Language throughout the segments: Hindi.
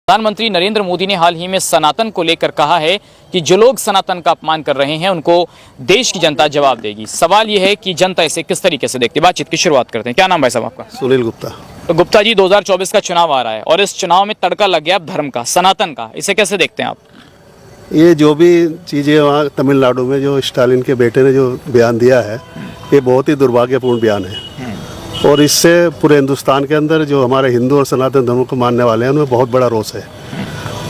प्रधानमंत्री नरेंद्र मोदी ने हाल ही में सनातन को लेकर कहा है कि जो लोग सनातन का अपमान कर रहे हैं उनको देश की जनता जवाब देगी। सवाल यह है कि जनता इसे किस तरीके से देखती है। बातचीत की शुरुआत करते हैं। क्या नाम है साहब आपका? सुनील गुप्ता। तो गुप्ता जी, 2024 का चुनाव आ रहा है और इस चुनाव में तड़का लग गया धर्म का, सनातन का। इसे कैसे देखते हैं आप? ये जो भी चीज़ें वहाँ तमिलनाडु में जो स्टालिन के बेटे ने जो बयान दिया है, ये बहुत ही दुर्भाग्यपूर्ण बयान है और इससे पूरे हिंदुस्तान के अंदर जो हमारे हिंदू और सनातन धर्म को मानने वाले हैं उनमें बहुत बड़ा रोष है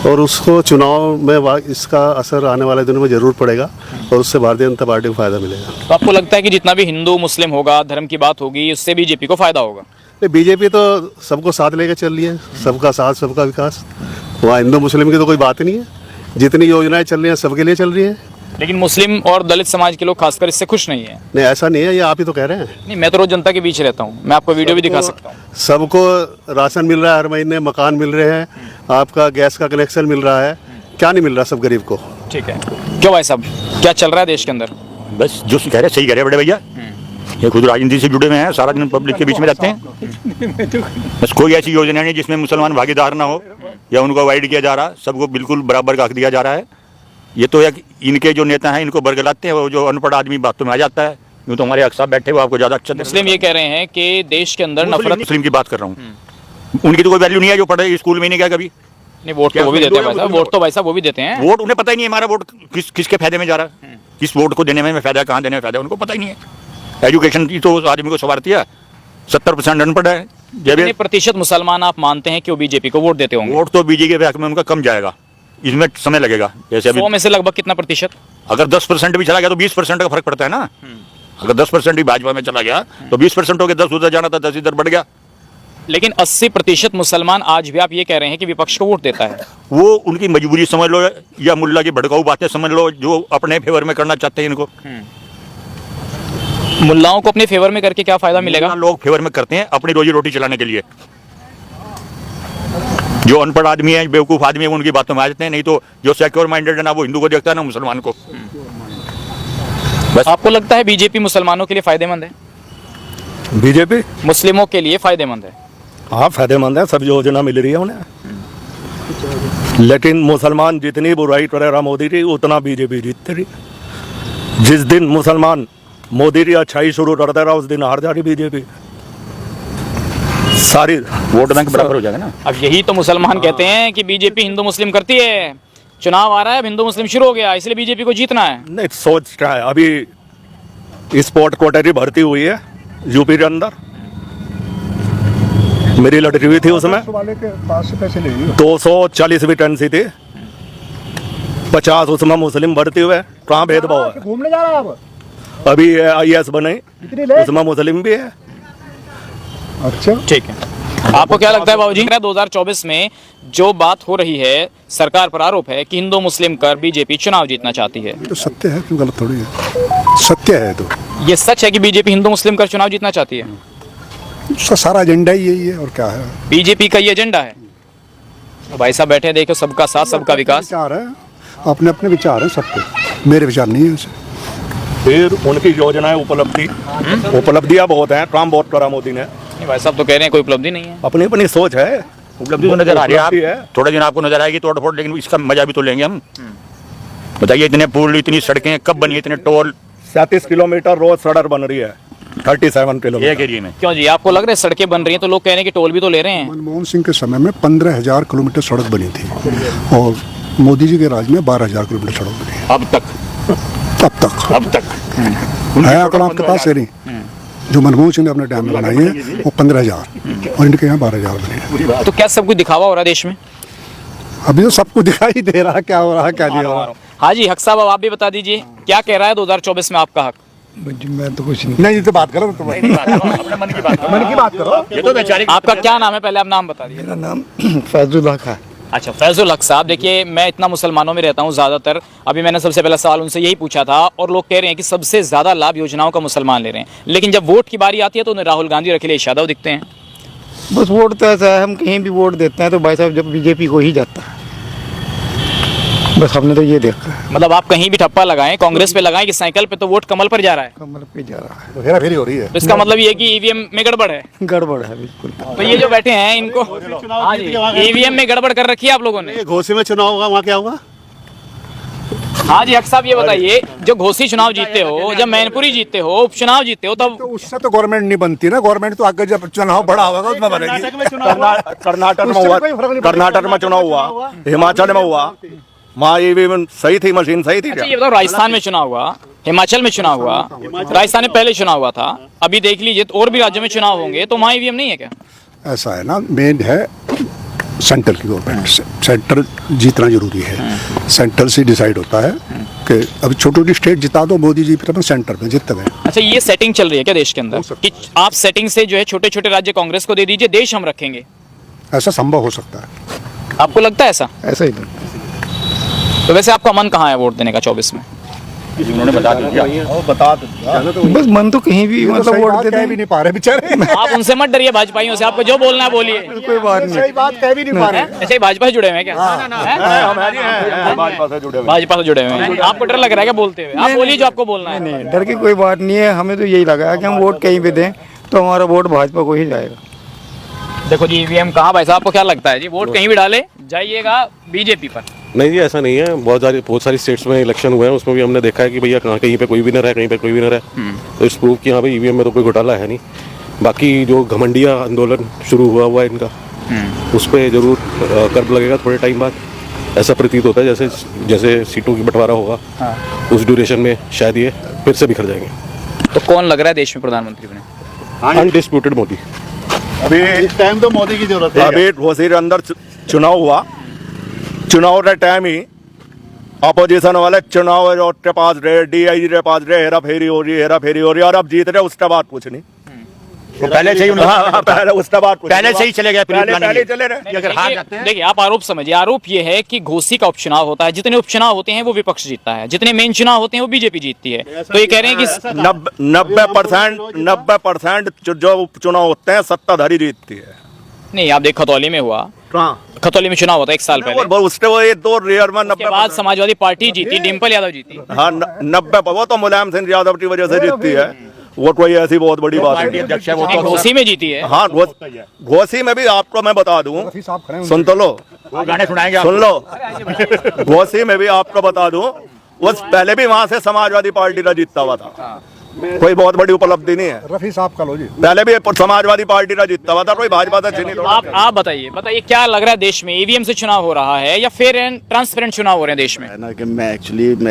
और उसको चुनाव में इसका असर आने वाले दिनों में ज़रूर पड़ेगा और उससे भारतीय जनता पार्टी को फ़ायदा मिलेगा। तो आपको लगता है कि जितना भी हिंदू मुस्लिम होगा, धर्म की बात होगी, उससे बीजेपी को फायदा होगा? बीजेपी तो सबको साथ लेकर चल रही है, सबका साथ सबका विकास। वहाँ हिंदू मुस्लिम की तो कोई बात नहीं है, जितनी योजनाएं चल रही हैं सबके लिए चल रही हैं। लेकिन मुस्लिम और दलित समाज के लोग खासकर इससे खुश नहीं है। नहीं, ऐसा नहीं है, ये आप ही तो कह रहे हैं। नहीं, मैं तो रोज जनता के बीच रहता हूँ, मैं आपको वीडियो भी दिखा सकता हूँ। सबको राशन मिल रहा है, हर महीने मकान मिल रहे हैं, आपका गैस का कनेक्शन मिल रहा है, क्या नहीं मिल रहा सब गरीब को? ठीक है, क्यों भाई साहब, क्या चल रहा है देश के अंदर? बस जो कह रहे सही कह रहे बड़े भैया, ये खुद राजनीति से जुड़े हुए हैं, सारा दिन पब्लिक के बीच में रहते हैं। बस कोई ऐसी योजना नहीं जिसमें मुसलमान भागीदार ना हो या उनको अवॉइड किया जा रहा, सबको बिल्कुल बराबर का हक दिया जा रहा है। ये तो एक इनके जो नेता हैं इनको बरगलाते हैं, वो जो अनपढ़ आदमी बातों में आ जाता है। यूँ तो हमारे अक्सर बैठे हुए आपको ज़्यादा अच्छा। मुस्लिम ये कह रहे हैं कि देश के अंदर नफरत। मुस्लिम की बात कर रहा हूँ, उनकी तो कोई वैल्यू नहीं है जो पढ़े स्कूल में नहीं गया कभी। नहीं, वोट तो वो भी देते हैं भाई साहब, वोट तो भाई साहब वो भी देते हैं। वोट उन्हें पता ही नहीं है हमारा वोट किसके फायदे में जा रहा है, किस वोट को देने में फायदा, कहाँ देने में फायदा, उनको पता ही नहीं है। एजुकेशन की तो आदमी को सवारती है, 70% अनपढ़ है। कितने प्रतिशत मुसलमान आप मानते हैं कि वो बीजेपी को वोट देते होंगे? वोट तो बीजेपी के हक में उनका कम जाएगा, इसमें समय लगेगा। जैसे अभी 100 में से लगभग कितना प्रतिशत? अगर 10% भी चला गया तो 20% का फर्क पड़ता है ना। अगर 10% भी भाजपा में चला गया तो 20% हो गया, 10 उधर जाना था, 10 इधर बढ़ गया। लेकिन 80% मुसलमान आज भी आप ये कह रहे हैं कि विपक्ष को वोट देता है। वो उनकी मजबूरी समझ लो या मुल्ला की भड़काऊ बातें समझ लो, जो अपने फेवर में करना चाहते हैं। इनको मुल्लाओं को अपने फेवर में करके क्या फायदा मिलेगा? लोग फेवर में करते हैं अपनी रोजी रोटी चलाने के लिए। जो अनपढ़ आदमी है, बेवकूफ आदमी है, वो उनकी बातों में आ जाते हैं। नहीं तो जो सिक्योर माइंडेड है ना, वो हिंदू को देखता है ना मुसलमान को। बस आपको लगता है बीजेपी मुसलमानों के लिए फायदेमंद है? बीजेपी मुस्लिमों के लिए फायदेमंद है? हाँ, फायदेमंद है, सब योजना मिल रही है उन्हें। लेकिन मुसलमान जितनी बुराई कर रहा मोदी की, उतना बीजेपी जीतती रही। जिस दिन मुसलमान मोदी की अच्छाई शुरू करता रहा, उस दिन हार जा रही बीजेपी। सारी वोट बैंक बराबर हो जाएगा ना। अब यही तो मुसलमान कहते हैं कि बीजेपी हिंदू मुस्लिम करती है। चुनाव आ रहा है, अब हिंदू मुस्लिम शुरू हो गया, इसलिए बीजेपी को जीतना है। नहीं, सोच क्या है, अभी स्पोर्ट कोटे की भर्ती हुई है यूपी के अंदर। मेरी लड़की हुई थी, उसमें 240 वैकेंसी थी, 50 उसमें मुस्लिम भर्ती हुए। कहाँ भेदभाव है? घूमने जा रहा है अभी IAS बने, उसमें मुस्लिम भी है। अच्छा, ठीक है। आपको क्या लगता है बाबूजी, 2024 में जो बात हो रही है, सरकार पर आरोप है कि हिंदू मुस्लिम कर बीजेपी चुनाव जीतना चाहती है? तो सत्य है, क्यों गलत थोड़ी है, सत्य है। तो ये सच है कि बीजेपी हिंदू मुस्लिम कर चुनाव जीतना चाहती है? उसका सारा एजेंडा ही यही है, और क्या है? बीजेपी का ये एजेंडा है। तो भाई साहब बैठे, देखो, सबका साथ सबका विकास। विचार है, अपने अपने विचार हैं सबके, मेरे विचार नहीं है ऐसे। फिर उनकी योजनाएं उपलब्धियां बहुत हैं, काम बहुत करा मोदी ने। नहीं, भाई साहब तो कह रहे हैं कोई उपलब्धि नहीं है। अपनी अपनी सोच है, उपलब्धि तो नजर आ रही है। आप थोड़े दिन आपको नजर आएगी तोड़ फोड़, लेकिन इसका मजा भी तो लेंगे हम। बताइए, इतने पुल, इतनी सड़कें कब बनी, इतने टोल। 37 किलोमीटर रोज सड़क बन रही है, 37 किलोमीटर एक एरिया में। क्यों जी, आपको लग रहा है सड़कें बन रही हैं तो लोग कह रहे हैं कि टोल भी तो ले रहे हैं? मनमोहन सिंह के समय में 15,000 किलोमीटर सड़क बनी थी और मोदी जी के राज में 12,000 किलोमीटर सड़क बनी है। अब तक अब तक है आंकड़ा आपके पास है? नहीं, जो मनमोहन सिंह ने अपने टाइम में बनाई है वो 15,000 और इनके यहाँ 12,000 बनी है। तो क्या सब कुछ दिखावा हो रहा है देश में? अभी तो सब कुछ दिखाई दे रहा है, क्या हो रहा है क्या नहीं हो रहा। हाँ जी, हक साहब, अब आप भी बता दीजिए, क्या कह रहा है 2024 में आपका हक? मैं तो कुछ नहीं, ये तो बात करो, तो अपने मन की बात करो। ये तो वैचारिक। आपका क्या नाम है, पहले आप नाम बता दीजिए। मेरा नाम फैजुल हक है। अच्छा, फैजुल हक साहब, देखिए, मैं इतना मुसलमानों में रहता हूँ ज़्यादातर। अभी मैंने सबसे पहला सवाल उनसे यही पूछा था और लोग कह रहे हैं कि सबसे ज़्यादा लाभ योजनाओं का मुसलमान ले रहे हैं, लेकिन जब वोट की बारी आती है तो उन्हें राहुल गांधी और अखिलेश यादव दिखते हैं। बस वोट तो ऐसा है, हम कहीं भी वोट देते हैं तो भाई साहब जब बीजेपी को ही जाता है। बस हमने तो ये देखा है, मतलब आप कहीं भी ठप्पा लगाएं, कांग्रेस पे लगाएं कि साइकिल पे, तो वोट कमल पर जा रहा है। कमल पे जा रहा है, तो हेरा फेरी हो रही है। तो इसका मतलब ये है कि ईवीएम में गड़बड़ है। गड़बड़ है बिल्कुल। तो ये जो बैठे हैं इनको, हाँ जी, ईवीएम में गड़बड़ कर रखी है आप लोगों ने। ये घोसी में चुनाव होगा, वहाँ क्या होगा? हाँ जी, अक्सर साहब ये बताइए, जो घोसी चुनाव जीतते हो, जब मैनपुरी जीतते हो, उपचुनाव जीतते हो, तब तो उससे तो गवर्नमेंट नहीं बनती ना, गवर्नमेंट तो आगे जब चुनाव बड़ा होगा उसमें बनेगी। कर्नाटक में हुआ, कर्नाटक में चुनाव हुआ, हिमाचल में हुआ, वहाँ ईवीएम सही थी, मशीन सही थी अच्छा क्या? ये बताओ, राजस्थान में चुनाव हुआ, हिमाचल में चुनाव हुआ, राजस्थान में पहले चुनाव हुआ था, अभी देख लीजिए तो और भी राज्यों में चुनाव होंगे, तो वहाँ ईवीएम नहीं है क्या? ऐसा है ना, मेन है सेंट्रल की गवर्नमेंट, सेंटर जीतना जरूरी है, सेंट्रल से डिसाइड होता है कि अब छोटी छोटी स्टेट जिता दो, मोदी जी फिर अपन सेंटर में जीत गए। अच्छा ये सेटिंग चल रही है क्या देश के अंदर कि आप सेटिंग से जो है छोटे छोटे राज्य कांग्रेस को दे दीजिए, देश हम रखेंगे? ऐसा संभव हो सकता है, आपको लगता है ऐसा? ऐसा ही तो वैसे आपका मन कहाँ है वोट देने का 24 में? उन्होंने बता दिया। बस मन तो कहीं भी मतलब वोट दे कह भी दें, नहीं पा रहे बेचारे। आप उनसे मत डरिए भाजपाइयों से, आपको जो बोलना है बोलिए। कोई बात नहीं। सही बात कह भी नहीं पा रहे। अच्छा ये भाजपा से जुड़े हुए हैं क्या? हैं? भाजपा से जुड़े हुए हैं, आपको डर लग रहा है क्या बोलते हुए? आप बोलिए जो आपको बोलना है। नहीं, डर की कोई बात नहीं है, हमें तो यही लगा है कि हम वोट कहीं पे दें तो हमारा वोट भाजपा को ही जाएगा। देखो जी ईवीएम कहाँ भाई साहब, आपको क्या लगता है जी, वोट कहीं भी डाले जाइएगा बीजेपी पर? नहीं जी, ऐसा नहीं है। बहुत सारी स्टेट्स में इलेक्शन हुए हैं, उसमें भी हमने देखा है कि भैया कहीं पे कोई भी ना रहे, कहीं पे कोई भी ना रहे। तो इस प्रूफ कि हाँ भाई ईवीएम में तो कोई घोटाला है नहीं। बाकी जो घमंडिया आंदोलन शुरू हुआ है इनका, उस पर जरूर कर्ब लगेगा थोड़े टाइम बाद, ऐसा प्रतीत होता है। जैसे सीटों की बंटवारा होगा उस ड्यूरेशन में शायद ये फिर से बिखर जाएंगे। तो कौन लग रहा है देश में प्रधानमंत्री बने? अनडिस्प्यूटेड मोदी। अभी इस टाइम तो मोदी की जरूरत है। अभी वजीर अंदर चुनाव हुआ, चुनाव के टाइम ही अपोजिशन वाले चुनाव के पास रहे, डीआईजी के पास रहे, हेरा फेरी हो रही और अब जीत रहे, उसके बाद कुछ नहीं। तो पहले से ही हाँ, पहले उसके बाद कुछ पहले नहीं। से ही चले गए, पहले चले रहे। अगर हार जाते हैं। देखिए आप आरोप समझिए, आरोप ये है कि घोसी का उपचुनाव होता है, जितने उपचुनाव होते हैं वो विपक्ष जीतता है, जितने मेन चुनाव होते हैं वो बीजेपी जीतती है। तो ये कह रहे हैं कि 90% जो उपचुनाव होते हैं सत्ताधारी जीतती है। नहीं, आप देख खतौली में हुआ, खतौली में चुनाव होता है 1 साल पहले, और उसके वो ये 2 रेयर में उसके बाद समाजवादी पार्टी जीती, डिम्पल यादव जीती। हाँ 90 वो तो मुलायम सिंह यादव की वजह से जीतती है, वो कोई ऐसी बहुत बड़ी बात नहीं। अध्यक्ष है वो नहीं, तो घोसी में जीती है। हाँ घोसी में भी आपको मैं बता दूं, सुन तो लो, वो गाने सुनाएंगे सुन लो, घोसी में भी आपको बता दूं, वो पहले भी वहां से समाजवादी पार्टी का जीतता हुआ था, कोई बहुत बड़ी उपलब्धि नहीं है। रफी साहब का लो जी, पहले भी समाजवादी पार्टी का जीतता हुआ था, कोई भाजपा से नहीं। आप बताइए क्या लग रहा है देश में, ईवीएम से चुनाव हो रहा है या फेयर एंड ट्रांसपेरेंट चुनाव हो रहे हैं देश में? ना कि मैं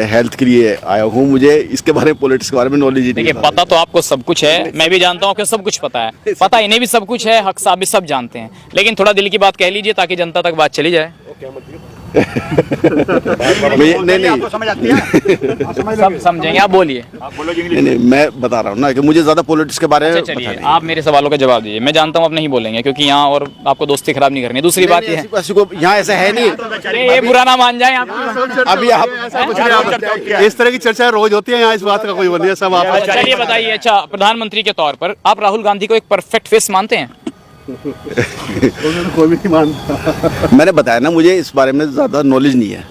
हेल्थ के लिए आया हूँ, मुझे इसके बारे में पॉलिटिक्स के बारे में नॉलेज ही नहीं देखिए है। पता तो आपको सब कुछ है, मैं भी जानता हूँ कि सब कुछ पता है, पता इन्हें भी सब कुछ है, हक साहब भी सब जानते हैं, लेकिन थोड़ा दिल की बात कह लीजिए ताकि जनता तक बात चली जाए। नहीं आपको समझ आती है? सब समझेंगे, आप बोलिए। नहीं, मैं बता रहा हूँ ना कि मुझे ज्यादा पॉलिटिक्स के बारे में अच्छा चलिए आप मेरे सवालों का जवाब दीजिए, मैं जानता हूँ आप नहीं बोलेंगे क्योंकि यहाँ और आपको दोस्ती खराब नहीं करनी। दूसरी बात ये है, यहाँ ऐसा है नहीं। अरे ये बुरा ना मान जाए आप। अभी आप इस तरह की चर्चा रोज होती है यहाँ, इस बात का कोई बंदी है सब आप। चलिए बताइए, अच्छा प्रधानमंत्री के तौर पर आप राहुल गांधी को एक परफेक्ट फेस मानते हैं? कोई भी नहीं मानता। मैंने बताया ना, मुझे इस बारे में ज्यादा नॉलेज नहीं है।